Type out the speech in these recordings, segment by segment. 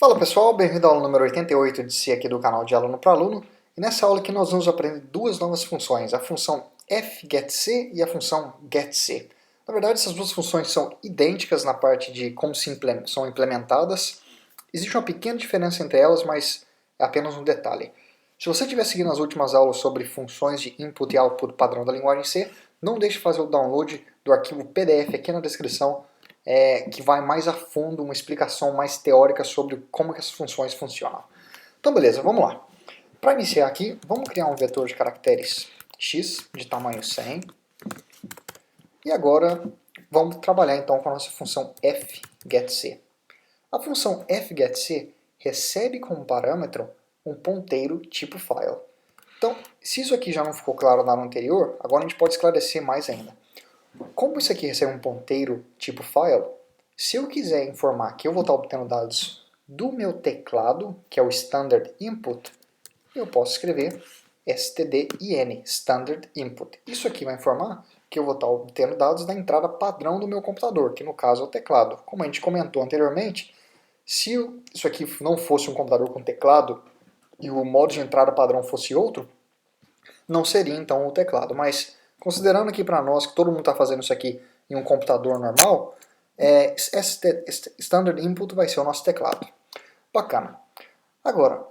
Fala pessoal, bem-vindo à aula número 88 de C aqui do canal de Aluno para Aluno. E nessa aula aqui nós vamos aprender duas novas funções, a função fgetC e a função getC. Na verdade essas duas funções são idênticas na parte de como são implementadas. Existe uma pequena diferença entre elas, mas é apenas um detalhe. Se você estiver seguindo as últimas aulas sobre funções de input e output padrão da linguagem C, não deixe de fazer o download do arquivo PDF aqui na descrição, que vai mais a fundo, uma explicação mais teórica sobre como que essas funções funcionam. Então beleza, vamos lá. Para iniciar aqui, vamos criar um vetor de caracteres x de tamanho 100. E agora vamos trabalhar então com a nossa função fgetC. A função fgetC recebe como parâmetro um ponteiro tipo file. Então, se isso aqui já não ficou claro na aula anterior, agora a gente pode esclarecer mais ainda. Como isso aqui recebe um ponteiro tipo file, se eu quiser informar que eu vou estar obtendo dados do meu teclado, que é o standard input, eu posso escrever stdin, standard input. Isso aqui vai informar que eu vou estar obtendo dados da entrada padrão do meu computador, que no caso é o teclado. Como a gente comentou anteriormente, se isso aqui não fosse um computador com teclado e o modo de entrada padrão fosse outro, não seria então o teclado. Mas considerando aqui para nós que todo mundo está fazendo isso aqui em um computador normal, standard input vai ser o nosso teclado. Bacana. Agora,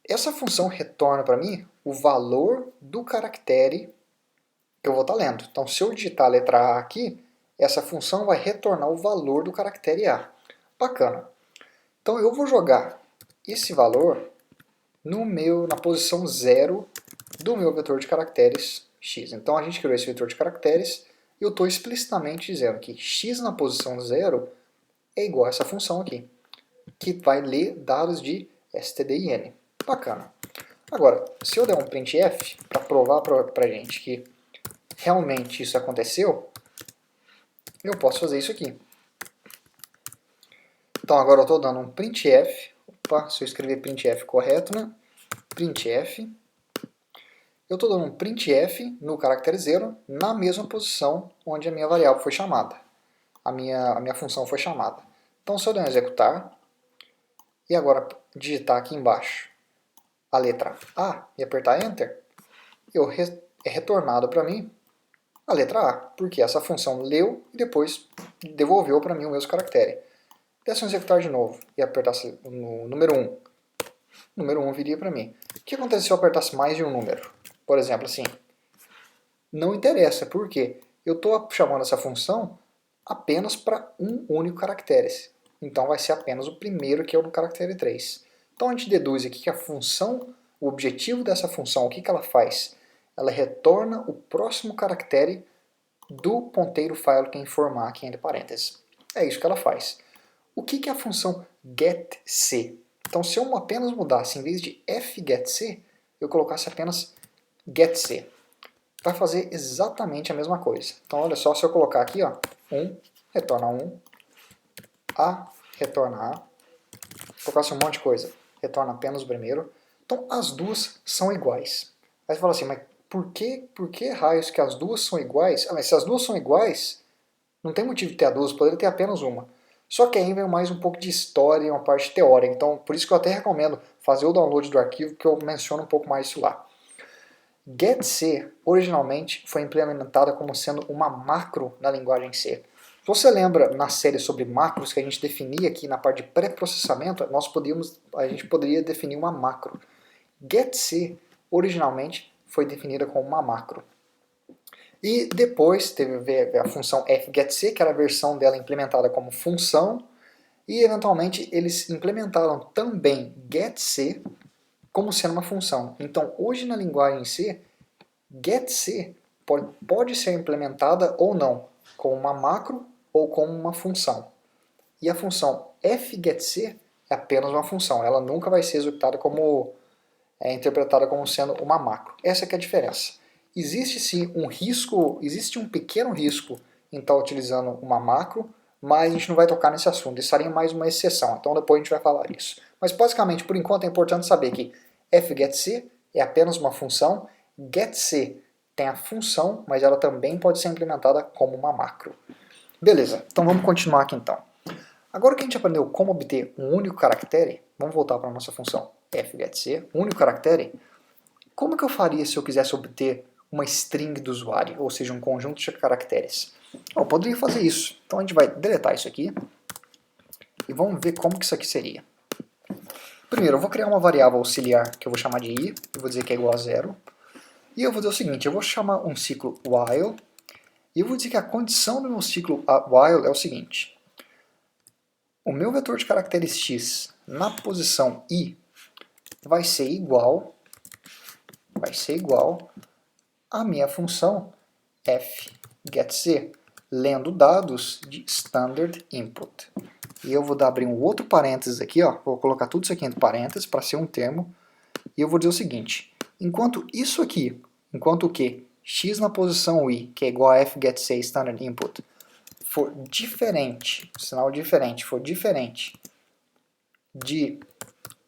essa função retorna para mim o valor do caractere que eu vou estar lendo. Então, se eu digitar a letra A aqui, essa função vai retornar o valor do caractere A. Bacana. Então, eu vou jogar esse valor na posição 0 do meu vetor de caracteres x. Então, a gente criou esse vetor de caracteres e eu estou explicitamente dizendo que x na posição 0 é igual a essa função aqui, que vai ler dados de stdin. Bacana. Agora, se eu der um printf para provar para a gente que realmente isso aconteceu, eu posso fazer isso aqui. Então agora eu estou dando um printf. Opa, se eu escrever printf correto, né? Printf. Eu estou dando um printf no caractere 0 na mesma posição onde a minha variável foi chamada. A minha função foi chamada. Então se eu der um executar, e agora digitar aqui embaixo a letra A e apertar Enter, é retornado para mim a letra A, porque essa função leu e depois devolveu para mim o mesmo caractere. Se eu executar de novo e apertasse no número 1, o número 1 viria para mim. O que acontece se eu apertasse mais de um número? Por exemplo, assim, não interessa, porque eu estou chamando essa função apenas para um único caractere. Então vai ser apenas o primeiro, que é o do caractere 3. Então a gente deduz aqui que a função, o objetivo dessa função, o que ela faz? Ela retorna o próximo caractere do ponteiro file que informar aqui entre parênteses. É isso que ela faz. O que é a função getC? Então se eu apenas mudasse, em vez de fgetC, eu colocasse apenas getC. Vai fazer exatamente a mesma coisa. Então olha só, se eu colocar aqui, ó, 1, retorna 1, A, retorna A, colocasse um monte de coisa, retorna apenas o primeiro. Então as duas são iguais. Aí você fala assim, mas por que raios que as duas são iguais? Ah, mas se as duas são iguais, não tem motivo de ter a duas, poderia ter apenas uma. Só que aí vem mais um pouco de história e uma parte teórica, então por isso que eu até recomendo fazer o download do arquivo, que eu menciono um pouco mais isso lá. getC originalmente foi implementada como sendo uma macro na linguagem C. Se você lembra na série sobre macros que a gente definia aqui na parte de pré-processamento, a gente poderia definir uma macro. getC originalmente foi definida como uma macro. E depois teve a função fgetC, que era a versão dela implementada como função, e eventualmente eles implementaram também getC como sendo uma função. Então hoje na linguagem C, getC pode ser implementada ou não, como uma macro ou como uma função. E a função fgetC é apenas uma função, ela nunca vai ser executada interpretada como sendo uma macro. Essa que é a diferença. Existe sim um risco, existe um pequeno risco em estar utilizando uma macro, mas a gente não vai tocar nesse assunto, isso seria mais uma exceção, então depois a gente vai falar isso. Mas basicamente, por enquanto, é importante saber que fgetC é apenas uma função, getC tem a função, mas ela também pode ser implementada como uma macro. Beleza, então vamos continuar aqui então. Agora que a gente aprendeu como obter um único caractere, vamos voltar para a nossa função fgetC, um único caractere. Como que eu faria se eu quisesse obter uma string do usuário, ou seja, um conjunto de caracteres? Eu poderia fazer isso. Então a gente vai deletar isso aqui e vamos ver como que isso aqui seria. Primeiro, eu vou criar uma variável auxiliar que eu vou chamar de i, eu vou dizer que é igual a 0. E eu vou dizer o seguinte, eu vou chamar um ciclo while, e eu vou dizer que a condição do meu ciclo while é o seguinte. O meu vetor de caracteres x na posição i vai ser igual à minha função fgetC, lendo dados de standard input. E eu vou abrir um outro parênteses aqui, ó, vou colocar tudo isso aqui entre parênteses para ser um termo, e eu vou dizer o seguinte, enquanto o que x na posição i, que é igual a fgetC standard input, for diferente, sinal diferente, for diferente de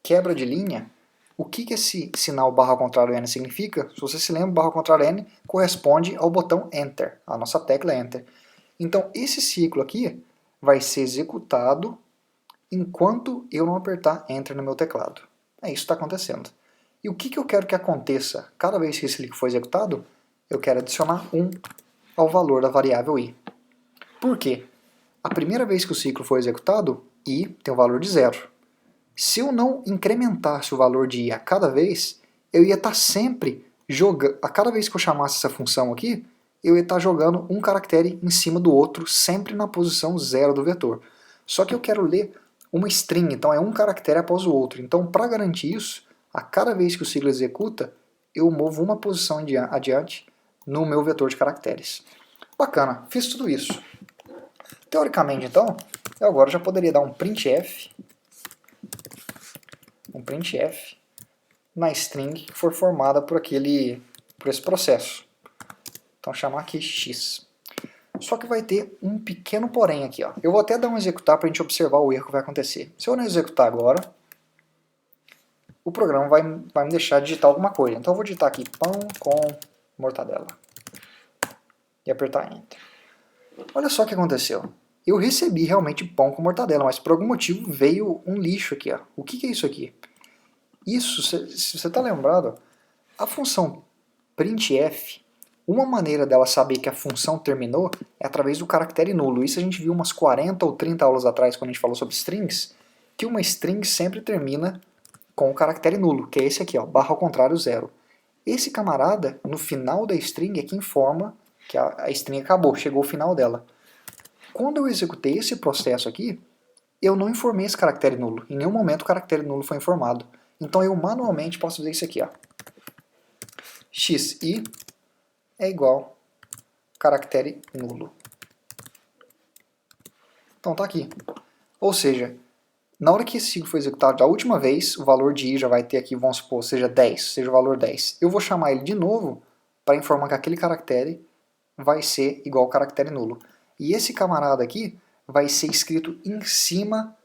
quebra de linha, o que esse sinal barra ao contrário n significa? Se você se lembra, barra ao contrário n corresponde ao botão Enter, a nossa tecla Enter. Então esse ciclo aqui vai ser executado enquanto eu não apertar Enter no meu teclado. É isso que está acontecendo. E o que eu quero que aconteça cada vez que esse ciclo for executado? Eu quero adicionar 1 ao valor da variável i. Por quê? A primeira vez que o ciclo for executado, i tem o valor de 0. Se eu não incrementasse o valor de i a cada vez, eu ia estar sempre jogando, a cada vez que eu chamasse essa função aqui, eu ia estar jogando um caractere em cima do outro, sempre na posição 0 do vetor. Só que eu quero ler uma string, então é um caractere após o outro. Então, para garantir isso, a cada vez que o ciclo executa, eu movo uma posição adiante no meu vetor de caracteres. Bacana, fiz tudo isso. Teoricamente, então, eu agora já poderia dar um printf na string que for formada por esse processo. Então chamar aqui x. Só que vai ter um pequeno porém aqui, ó. Eu vou até dar um executar para a gente observar o erro que vai acontecer. Se eu não executar agora, o programa vai me deixar digitar alguma coisa. Então eu vou digitar aqui pão com mortadela e apertar Enter. Olha só o que aconteceu. Eu recebi realmente pão com mortadela, mas por algum motivo veio um lixo aqui, ó. O que é isso aqui? Isso, se você está lembrado, a função printf, uma maneira dela saber que a função terminou é através do caractere nulo. Isso a gente viu umas 40 ou 30 aulas atrás, quando a gente falou sobre strings, que uma string sempre termina com o caractere nulo, que é esse aqui, ó, barra ao contrário 0. Esse camarada, no final da string, é que informa que a string acabou, chegou ao final dela. Quando eu executei esse processo aqui, eu não informei esse caractere nulo. Em nenhum momento o caractere nulo foi informado. Então eu manualmente posso fazer isso aqui, ó. xi é igual caractere nulo. Então tá aqui. Ou seja, na hora que esse ciclo for executado da última vez, o valor de i já vai ter aqui, vamos supor, seja 10, seja o valor 10. Eu vou chamar ele de novo para informar que aquele caractere vai ser igual ao caractere nulo. E esse camarada aqui vai ser escrito em cima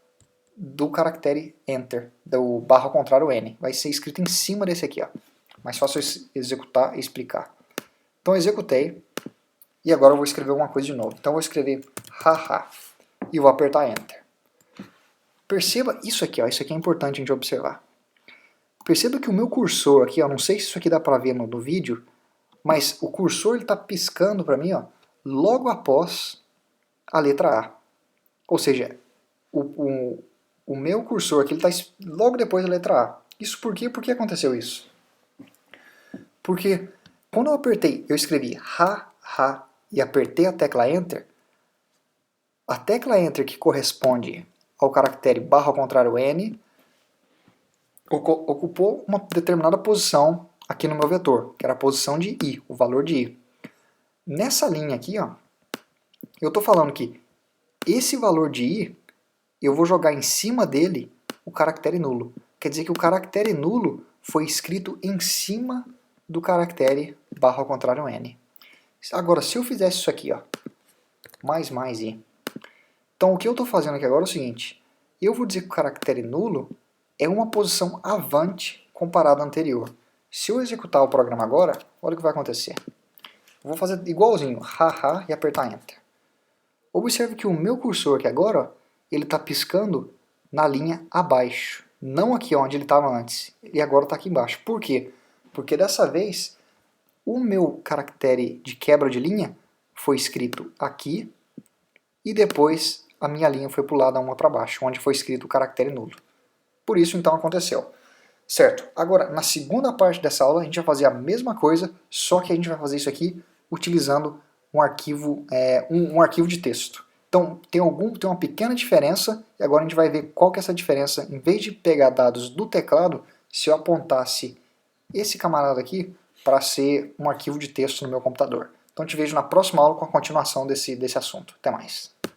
do caractere Enter, do barra ao contrário n. Vai ser escrito em cima desse aqui, ó. Mais fácil executar e explicar. Então eu executei, e agora eu vou escrever alguma coisa de novo. Então eu vou escrever haha, e vou apertar Enter. Perceba isso aqui, ó. Isso aqui é importante a gente observar. Perceba que o meu cursor aqui, ó, não sei se isso aqui dá pra ver no vídeo, mas o cursor está piscando para mim, ó, logo após a letra A. Ou seja, o meu cursor aqui está logo depois da letra A. Isso por quê? Por que aconteceu isso? Porque quando eu escrevi ha e apertei a tecla Enter que corresponde ao caractere barra ao contrário n, ocupou uma determinada posição aqui no meu vetor, que era a posição de i, o valor de i. Nessa linha aqui, ó, eu estou falando que esse valor de i, eu vou jogar em cima dele o caractere nulo. Quer dizer que o caractere nulo foi escrito em cima do caractere barra ao contrário n. Agora, se eu fizesse isso aqui, ó, mais i. Então o que eu estou fazendo aqui agora é o seguinte, eu vou dizer que o caractere nulo é uma posição avante comparada à anterior. Se eu executar o programa agora, olha o que vai acontecer. Eu vou fazer igualzinho, haha, e apertar Enter. Observe que o meu cursor aqui agora, ó, ele está piscando na linha abaixo, não aqui onde ele estava antes, e agora está aqui embaixo. Por quê? Porque dessa vez o meu caractere de quebra de linha foi escrito aqui e depois a minha linha foi pulada uma para baixo, onde foi escrito o caractere nulo. Por isso então aconteceu. Certo, agora na segunda parte dessa aula a gente vai fazer a mesma coisa, só que a gente vai fazer isso aqui utilizando um arquivo, um arquivo de texto. Então tem uma pequena diferença, e agora a gente vai ver qual que é essa diferença. Em vez de pegar dados do teclado, se eu apontasse esse camarada aqui para ser um arquivo de texto no meu computador. Então te vejo na próxima aula com a continuação desse assunto. Até mais.